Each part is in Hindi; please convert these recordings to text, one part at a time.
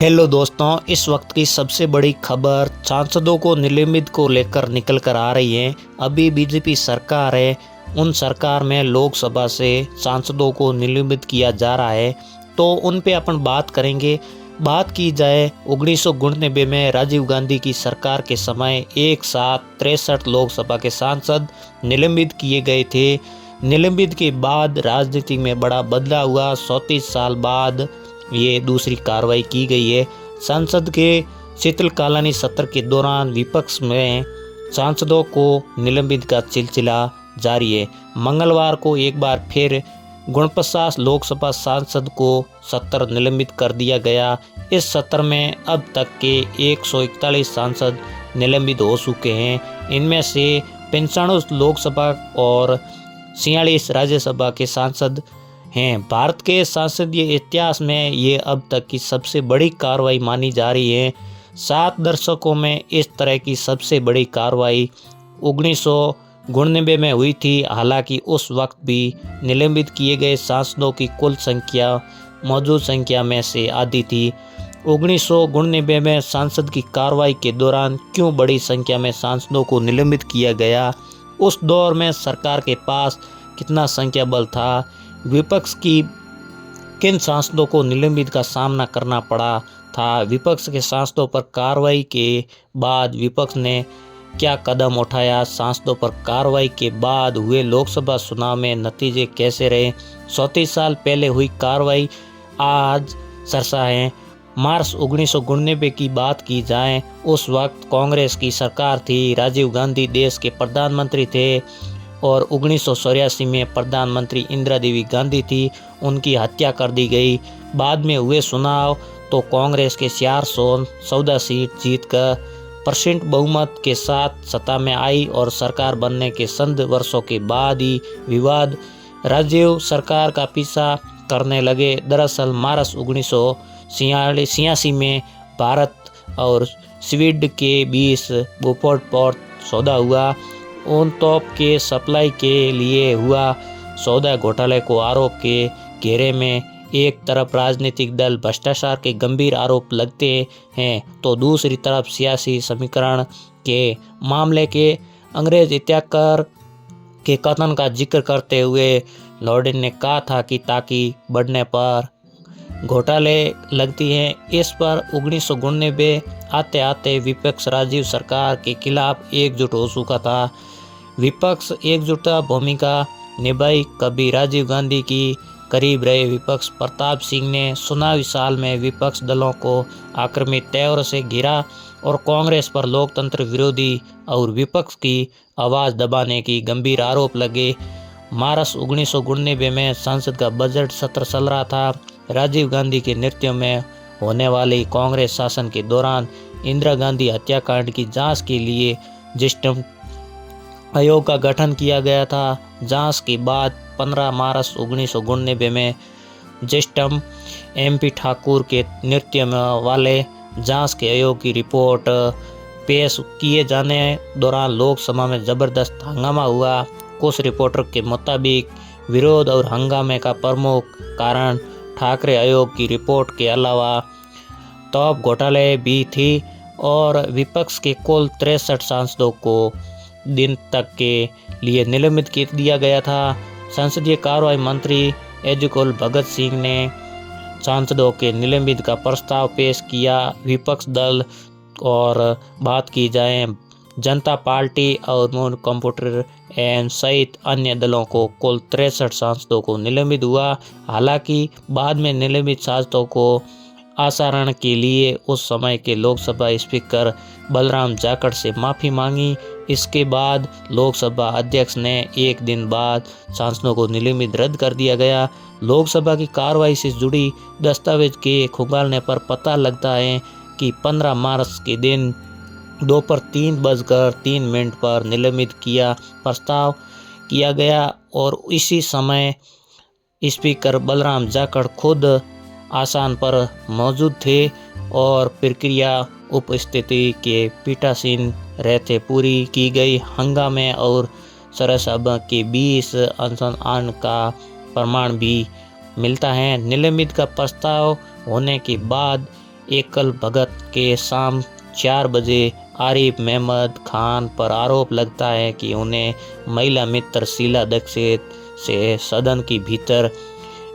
हेलो दोस्तों, इस वक्त की सबसे बड़ी खबर सांसदों को निलंबित को लेकर निकल कर आ रही है। अभी बीजेपी सरकार है, उन सरकार में लोकसभा से सांसदों को निलंबित किया जा रहा है, तो उन पे अपन बात करेंगे। बात की जाए 1999 में राजीव गांधी की सरकार के समय एक साथ 63 लोकसभा के सांसद निलंबित किए गए थे। निलंबित के बाद राजनीति में बड़ा बदलाव हुआ। 34 साल बाद ये दूसरी कार्रवाई की गई है। संसद के शीतकालीन सत्र के दौरान विपक्ष में सांसदों को निलंबित का सिलसिला जारी है। मंगलवार को एक बार फिर 49 लोकसभा सांसद को सत्र निलंबित कर दिया गया। इस सत्र में अब तक के 141 सांसद निलंबित हो चुके हैं। इनमें से 95 लोकसभा और 46 राज्यसभा के सांसद हैं। भारत के संसदीय इतिहास में ये अब तक की सबसे बड़ी कार्रवाई मानी जा रही है। 7 दशकों में इस तरह की सबसे बड़ी कार्रवाई 1999 में हुई थी। हालांकि उस वक्त भी निलंबित किए गए सांसदों की कुल संख्या मौजूद संख्या में से आधी थी। 1999 में संसद की कार्रवाई के दौरान क्यों बड़ी संख्या में सांसदों को निलंबित किया गया, उस दौर में सरकार के पास कितना संख्या बल था, विपक्ष की किन सांसदों को निलंबित का सामना करना पड़ा था, विपक्ष के सांसदों पर कार्रवाई के बाद विपक्ष ने क्या कदम उठाया, सांसदों पर कार्रवाई के बाद हुए लोकसभा चुनाव में नतीजे कैसे रहे, 34 साल पहले हुई कार्रवाई आज चर्चा है। मार्च 1999 की बात की जाए, उस वक्त कांग्रेस की सरकार थी। राजीव गांधी देश के प्रधानमंत्री थे और 1984 में प्रधानमंत्री इंदिरा देवी गांधी थी। उनकी हत्या कर दी गई। बाद में हुए चुनाव तो कांग्रेस के 414 सीट जीतकर % बहुमत के साथ सत्ता में आई और सरकार बनने के चंद वर्षों के बाद ही विवाद राजीव सरकार का पीछा करने लगे। दरअसल मार्च 1986 में भारत और स्वीडन के बीच बोफोर्स पोर्ट सौदा हुआ। उन तोप के सप्लाई के लिए हुआ सौदा घोटाले को आरोप के घेरे में एक तरफ राजनीतिक दल भ्रष्टाचार के गंभीर आरोप लगते हैं, तो दूसरी तरफ सियासी समीकरण के मामले के अंग्रेज इतिहासकार के कथन का जिक्र करते हुए लॉर्डन ने कहा था कि ताकि बढ़ने पर घोटाले लगती हैं। इस पर 1999 आते आते विपक्ष राजीव सरकार के खिलाफ एकजुट हो चुका था। विपक्ष एकजुटता भूमिका निभाई। कभी राजीव गांधी की करीब रहे विपक्ष प्रताप सिंह ने चुनावी साल में विपक्ष दलों को आक्रमित तेवर से घिरा और कांग्रेस पर लोकतंत्र विरोधी और विपक्ष की आवाज़ दबाने की गंभीर आरोप लगे। मार्च 1999 में संसद का बजट सत्र चल रहा था। राजीव गांधी के नेतृत्व में होने वाले कांग्रेस शासन के दौरान इंदिरा गांधी हत्याकांड की जांच के लिए जस्टिस आयोग का गठन किया गया था। जांच के बाद 15 मार्च 1999 में जस्टिस MP ठाकुर के नेतृत्व वाले जांच के आयोग की रिपोर्ट पेश किए जाने दौरान लोकसभा में जबरदस्त हंगामा हुआ। कुछ रिपोर्टर के मुताबिक विरोध और हंगामे का प्रमुख कारण ठाकरे आयोग की रिपोर्ट के अलावा तोप घोटाले भी थी और विपक्ष के कुल 63 सांसदों को दिन तक के लिए निलंबित कर दिया गया था। संसदीय कार्रवाई मंत्री एजुकुल भगत सिंह ने सांसदों के निलंबित का प्रस्ताव पेश किया। विपक्ष दल और बात की जाए जनता पार्टी और मूल कंप्यूटर एवं सहित अन्य दलों को कुल 63 सांसदों को निलंबित हुआ। हालांकि बाद में निलंबित सांसदों को आचरण के लिए उस समय के लोकसभा स्पीकर बलराम जाखड़ से माफ़ी मांगी। इसके बाद लोकसभा अध्यक्ष ने एक दिन बाद सांसदों को निलंबित रद्द कर दिया गया। लोकसभा की कार्रवाई से जुड़ी दस्तावेज के खंगालने पर पता लगता है कि 15 मार्च के दिन दोपहर 3:03 पर निलंबित किया प्रस्ताव किया गया और इसी समय स्पीकर बलराम जाखड़ खुद आसन पर मौजूद थे और प्रक्रिया उपस्थिति के पीठासीन रहते पूरी की गई। हंगामे और सरसभा के 20 अनुसंधान का प्रमाण भी मिलता है। निलंबित का प्रस्ताव होने के बाद एकल भगत के शाम 4 बजे आरिफ मेहमद खान पर आरोप लगता है कि उन्हें महिला मित्र शीला दीक्षित से सदन के भीतर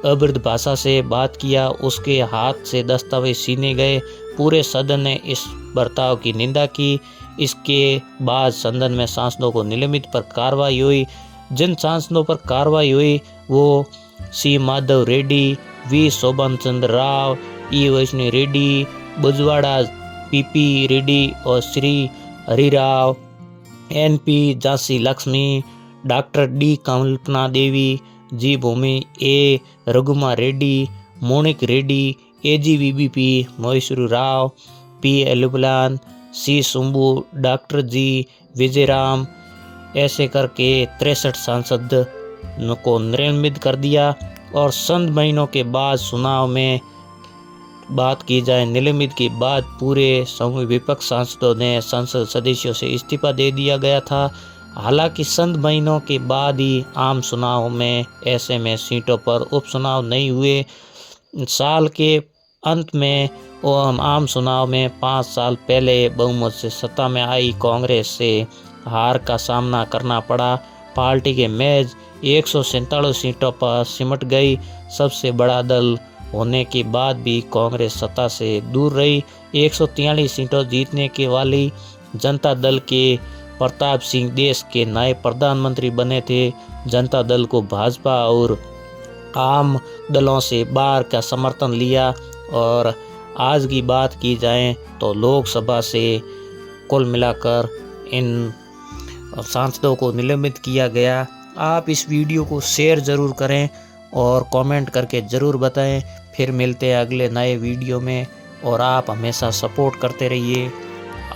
अभद्र भाषा से बात किया। उसके हाथ से दस्तावेज छीने गए। पूरे सदन ने इस बर्ताव की निंदा की। इसके बाद सदन में सांसदों को निलंबित पर कार्रवाई हुई। जिन सांसदों पर कार्रवाई हुई वो C Madhav Reddy, V Shobhan Chandra Rao, E Vaishnavi Reddy, Bujwada PP Reddy और Shri Harirao, NP Jhansi Lakshmi, doctor D Kalpana Devi, G Bhumi, A Raghuma Reddy, Monik Reddy, AGVBP Maheshwar Rao, P Elublan, C Sumbu, doctor G Vijayram, ऐसे करके 63 सांसद को निलंबित कर दिया। और चंद महीनों के बाद चुनाव में बात की जाए, निलंबित के बाद पूरे विपक्ष सांसदों ने संसद सदस्यों से इस्तीफा दे दिया गया था। हालांकि चंद महीनों के बाद ही आम चुनाव में ऐसे में सीटों पर उपचुनाव नहीं हुए। साल के अंत में आम चुनाव में 5 साल पहले बहुमत से सत्ता में आई कांग्रेस से हार का सामना करना पड़ा। पार्टी के महज 147 सीटों पर सिमट गई। सबसे बड़ा दल होने के बाद भी कांग्रेस सत्ता से दूर रही। 143 सीटों जीतने के वाली जनता दल के प्रताप सिंह देश के नए प्रधानमंत्री बने थे। जनता दल को भाजपा और आम दलों से बाहर का समर्थन लिया। और आज की बात की जाए तो लोकसभा से कुल मिलाकर इन सांसदों को निलंबित किया गया। आप इस वीडियो को शेयर ज़रूर करें और कमेंट करके ज़रूर बताएं। फिर मिलते हैं अगले नए वीडियो में और आप हमेशा सपोर्ट करते रहिए।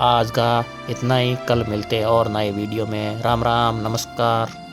आज का इतना ही, कल मिलते हैं और नए वीडियो में। राम राम, नमस्कार।